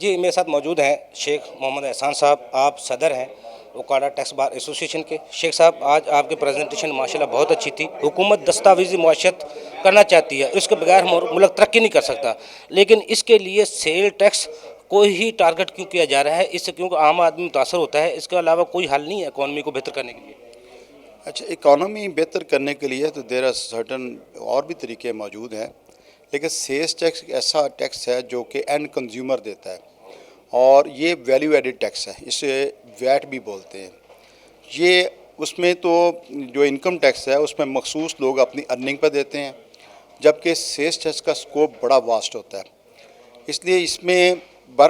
जी, मेरे साथ मौजूद हैं शेख मोहम्मद एहसान साहब। आप सदर हैं ओकाड़ा टैक्स बार एसोसिएशन के। शेख साहब, आज आपकी प्रेजेंटेशन माशाल्लाह बहुत अच्छी थी। हुकूमत दस्तावेजी मुआशरत करना चाहती है, इसके बगैर मुल्क तरक्की नहीं कर सकता, लेकिन इसके लिए सेल टैक्स को ही टारगेट क्यों किया जा रहा है? इससे क्योंकि आम आदमी मुतासर होता है, इसके अलावा कोई हल नहीं है इकॉनमी को बेहतर करने के लिए? अच्छा, इकॉनमी बेहतर करने के लिए तो देर आर सर्टन और भी तरीके मौजूद हैं, लेकिन सेल्स टैक्स एक ऐसा टैक्स है जो कि एंड कंज्यूमर देता है और ये वैल्यू एडिड टैक्स है, इसे वैट भी बोलते हैं। ये उसमें तो जो इनकम टैक्स है उसमें मखसूस लोग अपनी अर्निंग पर देते हैं, जबकि सेल्स टैक्स का स्कोप बड़ा वास्ट होता है। इसलिए इसमें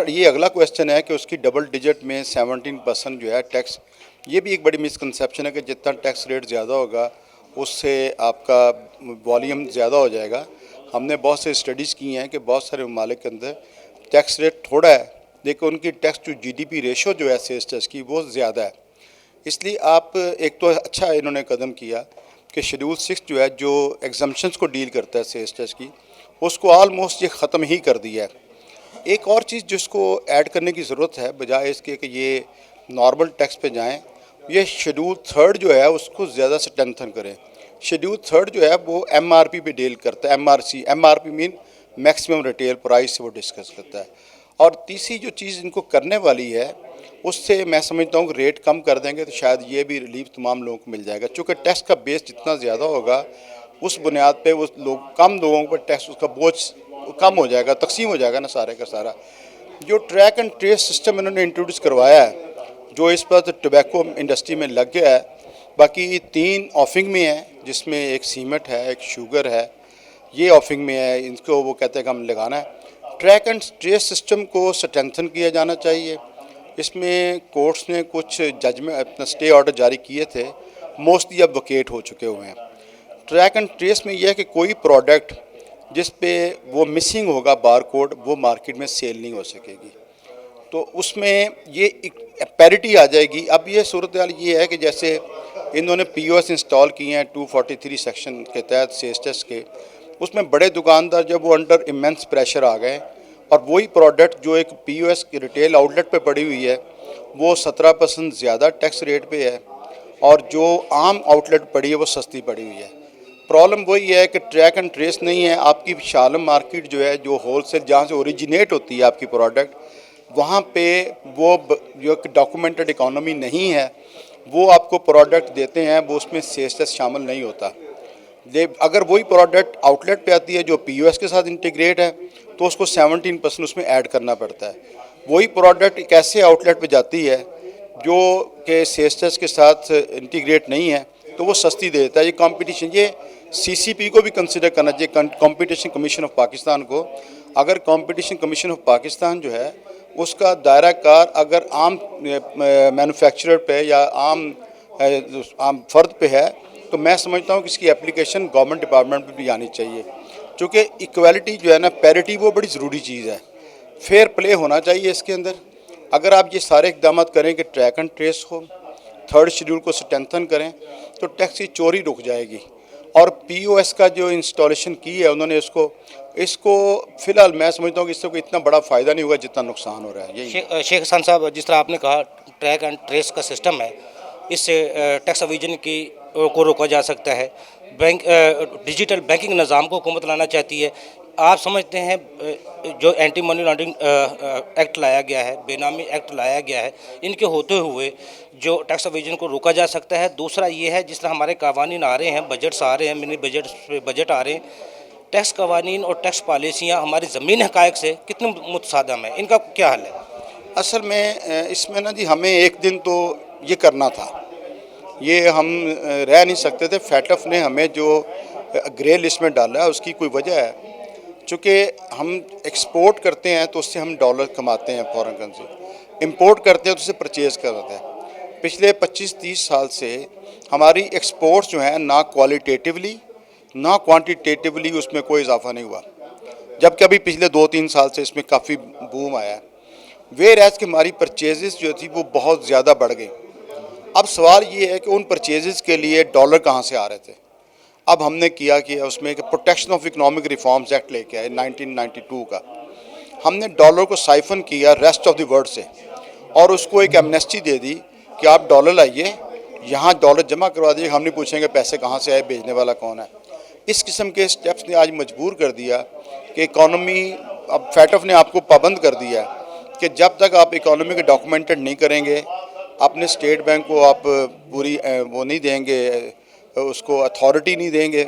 ये अगला क्वेश्चन है कि उसकी डबल डिजिट में 17% जो है टैक्स, ये भी एक बड़ी मिसकंसेप्शन है कि जितना टैक्स रेट ज़्यादा होगा उससे आपका वॉल्यूम ज़्यादा हो जाएगा। हमने बहुत से स्टडीज़ की हैं कि बहुत सारे ममालिक के अंदर टैक्स रेट थोड़ा है, लेकिन उनकी टैक्स टू जीडीपी रेशो जो है सेल्स टैक्स की वो ज़्यादा है। इसलिए आप एक तो अच्छा इन्होंने कदम किया कि शेड्यूल 6 जो है, जो एग्जम्पशंस को डील करता है सेल्स टैक्स की, उसको ऑलमोस्ट ये ख़त्म ही कर दिया है। एक और चीज़ जिसको ऐड करने की ज़रूरत है बजाय इसके कि ये नॉर्मल टैक्स पे जाएं, ये शेड्यूल 3 जो है उसको ज़्यादा स्ट्रेंथन करें। शेड्यूल 3 जो है वो एमआरपी पे डील करता है। MRP mean maximum retail price से वो डिस्कस करता है। और तीसरी जो चीज़ इनको करने वाली है उससे मैं समझता हूँ कि रेट कम कर देंगे तो शायद ये भी रिलीफ तमाम लोगों को मिल जाएगा। चूँकि टैक्स का बेस जितना ज़्यादा होगा उस बुनियाद पे वो लोग कम लोगों पर टैक्स उसका बोझ कम हो जाएगा, तकसीम हो जाएगा ना सारे का सारा। जो ट्रैक एंड ट्रेस सिस्टम इन्होंने इंट्रोड्यूस करवाया है, जो इस पर तो टोबैको इंडस्ट्री में लग गया है, बाकी 3 ऑफिंग में है, जिसमें एक सीमेंट है, एक शुगर है, ये ऑफिंग में है। इनको वो कहते हैं कि हम लगाना है। ट्रैक एंड ट्रेस सिस्टम को स्ट्रेंथन किया जाना चाहिए। इसमें कोर्ट्स ने कुछ जजमेंट अपना स्टे ऑर्डर जारी किए थे, मोस्टली अब वकेट हो चुके हुए हैं। ट्रैक एंड ट्रेस में यह है कि कोई प्रोडक्ट जिस पे वो मिसिंग होगा बार कोड, वो मार्केट में सेल नहीं हो सकेगी, तो उसमें ये पैरिटी आ जाएगी। अब ये सूरत हाल ये है कि जैसे इन्होंने पीओएस इंस्टॉल किए हैं 243 सेक्शन के तहत सेल्स टैक्स के, उसमें बड़े दुकानदार जब वो अंडर इमेंस प्रेशर आ गए और वही प्रोडक्ट जो एक पीओएस की रिटेल आउटलेट पे पड़ी हुई है वो 17% ज़्यादा टैक्स रेट पे है और जो आम आउटलेट पड़ी है वो सस्ती पड़ी हुई है। प्रॉब्लम वही है कि ट्रैक एंड ट्रेस नहीं है। आपकी शालम मार्केट जो है, जो होलसेल जहाँ से ओरिजिनेट होती है आपकी प्रोडक्ट, वहाँ पे वो जो डॉक्यूमेंटेड इकोनॉमी नहीं है, वो आपको प्रोडक्ट देते हैं, वो उसमें सेल्स टैक्स शामिल नहीं होता। अगर वही प्रोडक्ट आउटलेट पे आती है जो पीओएस के साथ इंटीग्रेट है तो उसको 17% उसमें ऐड करना पड़ता है। वही प्रोडक्ट एक ऐसे आउटलेट पे जाती है जो कि सेल्स टैक्स के साथ इंटीग्रेट नहीं है तो वो सस्ती दे देता है। ये कंपटीशन, ये सीसीपी को भी कंसिडर करना चाहिए, कंपटीशन कमीशन ऑफ पाकिस्तान को। अगर कंपटीशन कमीशन ऑफ पाकिस्तान जो है उसका दायरा कार अगर आम मैन्युफैक्चरर पे या आम फर्द पे है तो मैं समझता हूँ कि इसकी एप्लीकेशन गवर्नमेंट डिपार्टमेंट पे भी आनी चाहिए, क्योंकि इक्वालिटी जो है ना, पैरिटी, वो बड़ी ज़रूरी चीज़ है। फेयर प्ले होना चाहिए इसके अंदर। अगर आप ये सारे इकदाम करें कि ट्रैक एंड ट्रेस हो, 3rd शेड्यूल को स्ट्रेंथन करें, तो टैक्स की चोरी रुक जाएगी। और पीओएस का जो इंस्टॉलेशन की है उन्होंने इसको फ़िलहाल मैं समझता हूँ कि इससे कोई इतना बड़ा फ़ायदा नहीं होगा जितना नुकसान हो रहा है। यही शेख हसन साहब, जिस तरह आपने कहा ट्रैक एंड ट्रेस का सिस्टम है, इससे टैक्स एविजन की को रोका जा सकता है। डिजिटल बैंकिंग निज़ाम को हुकूमत लाना चाहती है। आप समझते हैं जो एंटी मनी लॉन्ड्रिंग एक्ट लाया गया है, बेनामी एक्ट लाया गया है, इनके होते हुए जो टैक्स एविजन को रोका जा सकता है? दूसरा ये है, जिस तरह हमारे कानून आ रहे हैं, बजट्स आ रहे हैं, मिनी बजट आ रहे हैं, टैक्स कवानीन और टैक्स पॉलिसियाँ हमारी ज़मीन हक़ाइक़ से कितने मुतसादम है, इनका क्या हल है? असल में इसमें ना जी, हमें एक दिन तो ये करना था, ये हम रह नहीं सकते थे। फैटफ ने हमें जो ग्रे लिस्ट में डाला है उसकी कोई वजह है, चूँकि हम एक्सपोर्ट करते हैं तो उससे हम डॉलर कमाते हैं फॉरेन करेंसी, इंपोर्ट करते हैं तो उससे परचेज़ करते हैं। पिछले 25-30 साल से हमारी एक्सपोर्ट्स जो हैं ना क्वालिटेटिवली ना क्वांटिटेटिवली उसमें कोई इजाफा नहीं हुआ, जबकि अभी पिछले 2-3 साल से इसमें काफ़ी बूम आया है। वेयर एज कि हमारी परचेजेस जो थी वो बहुत ज़्यादा बढ़ गई। अब सवाल ये है कि उन परचेजेस के लिए डॉलर कहाँ से आ रहे थे। अब हमने किया कि उसमें कि protection of economic reforms act लेके आए 1992 का। हमने डॉलर को साइफन किया रेस्ट ऑफ द वर्ल्ड से और उसको एक एमनेस्टी दे दी कि आप डॉलर लाइए, यहाँ डॉलर जमा करवा दीजिए, हम नहीं पूछेंगे पैसे कहाँ से आए, भेजने वाला कौन है। इस किस्म के स्टेप्स ने आज मजबूर कर दिया कि इकॉनमी, अब फैटफ ने आपको पाबंद कर दिया कि जब तक आप इकॉनमी के डॉक्यूमेंटेड नहीं करेंगे, अपने स्टेट बैंक को आप पूरी वो नहीं देंगे, उसको अथॉरिटी नहीं देंगे,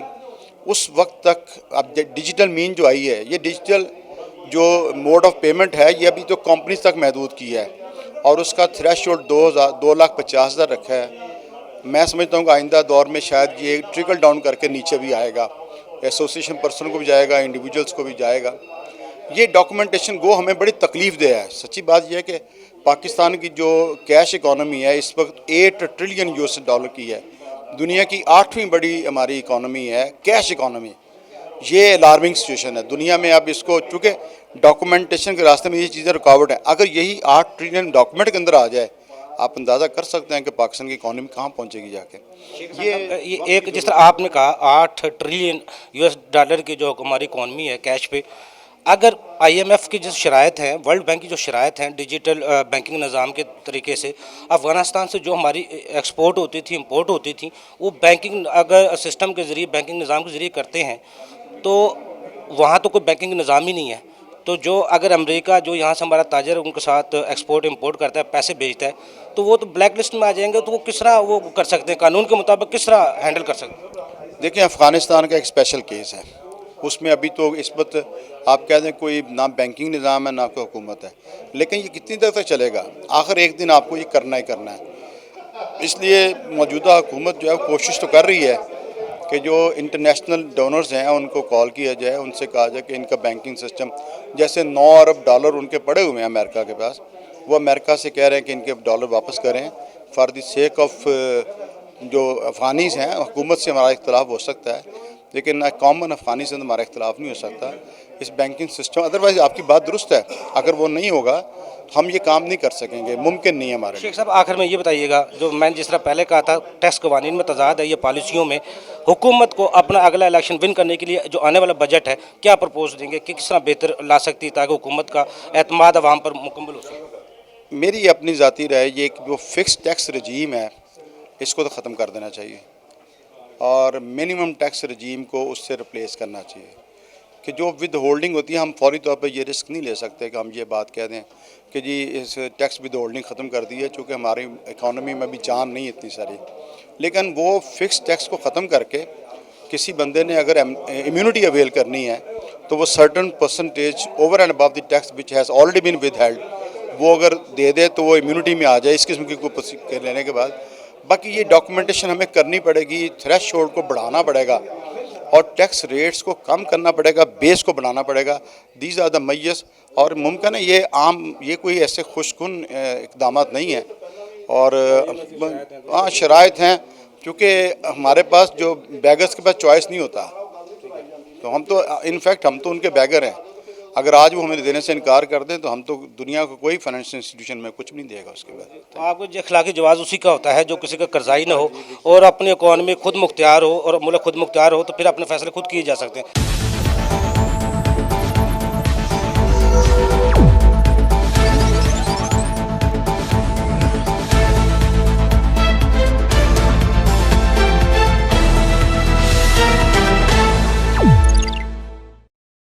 उस वक्त तक अब डिजिटल मीन जो आई है, ये डिजिटल जो मोड ऑफ पेमेंट है, ये अभी तो कंपनीज तक महदूद किया है और उसका थ्रेशोल्ड 2,50,000 रखा है। मैं समझता हूँ कि आइंदा दौर में शायद ये ट्रिकल डाउन करके नीचे भी आएगा, एसोसिएशन पर्सन को भी जाएगा, इंडिविजुअल्स को भी जाएगा। ये डॉक्यूमेंटेशन गो हमें बड़ी तकलीफ दे है। सच्ची बात यह है कि पाकिस्तान की जो कैश इकॉनमी है इस वक्त 8 ट्रिलियन यूएस डॉलर की है, दुनिया की 8वीं बड़ी हमारी इकॉनमी है कैश इकॉनमी। ये अलार्मिंग सिचुएशन है दुनिया में। अब इसको चूँकि डॉक्यूमेंटेशन के रास्ते में ये चीज़ें रुकावट है, अगर यही 8 ट्रिलियन डॉक्यूमेंट के अंदर आ जाए, आप अंदाज़ा कर सकते हैं कि पाकिस्तान की इकॉनमी कहाँ पहुँचेगी जाके। ये एक जिस तरह आपने कहा 8 ट्रिलियन यूएस डॉलर की जो हमारी इकॉनमी है कैश पे, अगर आईएमएफ की जो शराइत हैं, वर्ल्ड बैंक की जो शराइत हैं डिजिटल बैंकिंग निज़ाम के तरीके से, अफ़गानिस्तान से जो हमारी एक्सपोर्ट होती थी, इंपोर्ट होती थी, वो बैंकिंग अगर सिस्टम के ज़रिए, बैंकिंग निज़ाम के ज़रिए करते हैं तो वहाँ तो कोई बैंकिंग निज़ाम ही नहीं है। तो जो अगर अमेरिका जो यहाँ से हमारा ताजर उनके साथ एक्सपोर्ट इंपोर्ट करता है, पैसे भेजता है, तो वो तो ब्लैक लिस्ट में आ जाएंगे। तो वो किस तरह वो कर सकते हैं, कानून के मुताबिक किस तरह हैंडल कर सकते हैं? देखिए, अफ़गानिस्तान का एक स्पेशल केस है, उसमें अभी तो इस वक्त आप कह दें कोई ना बैंकिंग निज़ाम है ना कोई हुकूमत है, लेकिन ये कितनी देर तक चलेगा? आखिर एक दिन आपको ये करना ही करना है। इसलिए मौजूदा हुकूमत जो है कोशिश तो कर रही है कि जो इंटरनेशनल डोनर्स हैं उनको कॉल किया जाए, उनसे कहा जाए कि इनका बैंकिंग सिस्टम, जैसे 9 अरब डॉलर उनके पड़े हुए हैं अमेरिका के पास, वो अमेरिका से कह रहे हैं कि इनके डॉलर वापस करें फॉर द सेक ऑफ जो अफ़गानीज़ हैं। हुकूमत से हमारा इख्तलाफ हो सकता है, लेकिन कॉमन अफ़गानी से हमारा इख्तलाफ नहीं हो सकता इस बैंकिंग सिस्टम। अदरवाइज़ आपकी बात दुरुस्त है, अगर वो नहीं होगा हम ये काम नहीं कर सकेंगे, मुमकिन नहीं है हमारे लिए। शेख साहब, आखिर में ये बताइएगा, जो मैंने जिस तरह पहले कहा था टैक्स कवानीन में तजाद है, ये पॉलिसियों में, हुकूमत को अपना अगला इलेक्शन विन करने के लिए जो आने वाला बजट है क्या प्रपोज देंगे कि किस तरह बेहतर ला सकती है ताकि हुकूमत का एतमाद अवाम पर मुकम्मल हो सके? मेरी अपनी ज़ाती राय ये कि जो फ़िक्स टैक्स रजीम है इसको तो ख़त्म कर देना चाहिए और मिनिमम टैक्स रजीम को उससे रिप्लेस करना चाहिए कि जो विद होल्डिंग होती है, हम फौरी तौर पर ये रिस्क नहीं ले सकते कि हम ये बात कह दें कि जी इस टैक्स विद होल्डिंग ख़त्म कर दी है, चूँकि हमारी इकॉनमी में भी जान नहीं इतनी सारी। लेकिन वो फ़िक्स टैक्स को ख़त्म करके किसी बंदे ने अगर इम्यूनिटी अवेल करनी है तो वो certain percentage over and above the tax which has already been withheld, वो अगर दे दे तो वो इम्यूनिटी में आ जाए इस किस्म की कोई लेने के बाद। बाकी ये डॉक्यूमेंटेशन हमें करनी पड़ेगी, थ्रेशोल्ड को बढ़ाना पड़ेगा और टैक्स रेट्स को कम करना पड़ेगा, बेस को बढ़ाना पड़ेगा। These are the measures. और मुमकिन है ये कोई ऐसे खुशकुन इक़दाम नहीं है और हाँ शराइत हैं, क्योंकि हमारे पास जो बैगर्स के पास चॉइस नहीं होता, तो हम तो इनफैक्ट हम तो उनके बैगर हैं। अगर आज वो हमें देने से इनकार कर दें तो हम तो दुनिया को कोई फाइनेंशियल इंस्टीट्यूशन में कुछ भी नहीं देगा उसके बाद। तो आपको जो अखलाकी जवाज़ उसी का होता है जो किसी का कर्जाई ना हो और अपनी इकॉनमी खुद मुख्तियार हो और मुल्क खुद मुख्तियार हो, तो फिर अपने फैसले खुद किए जा सकते हैं।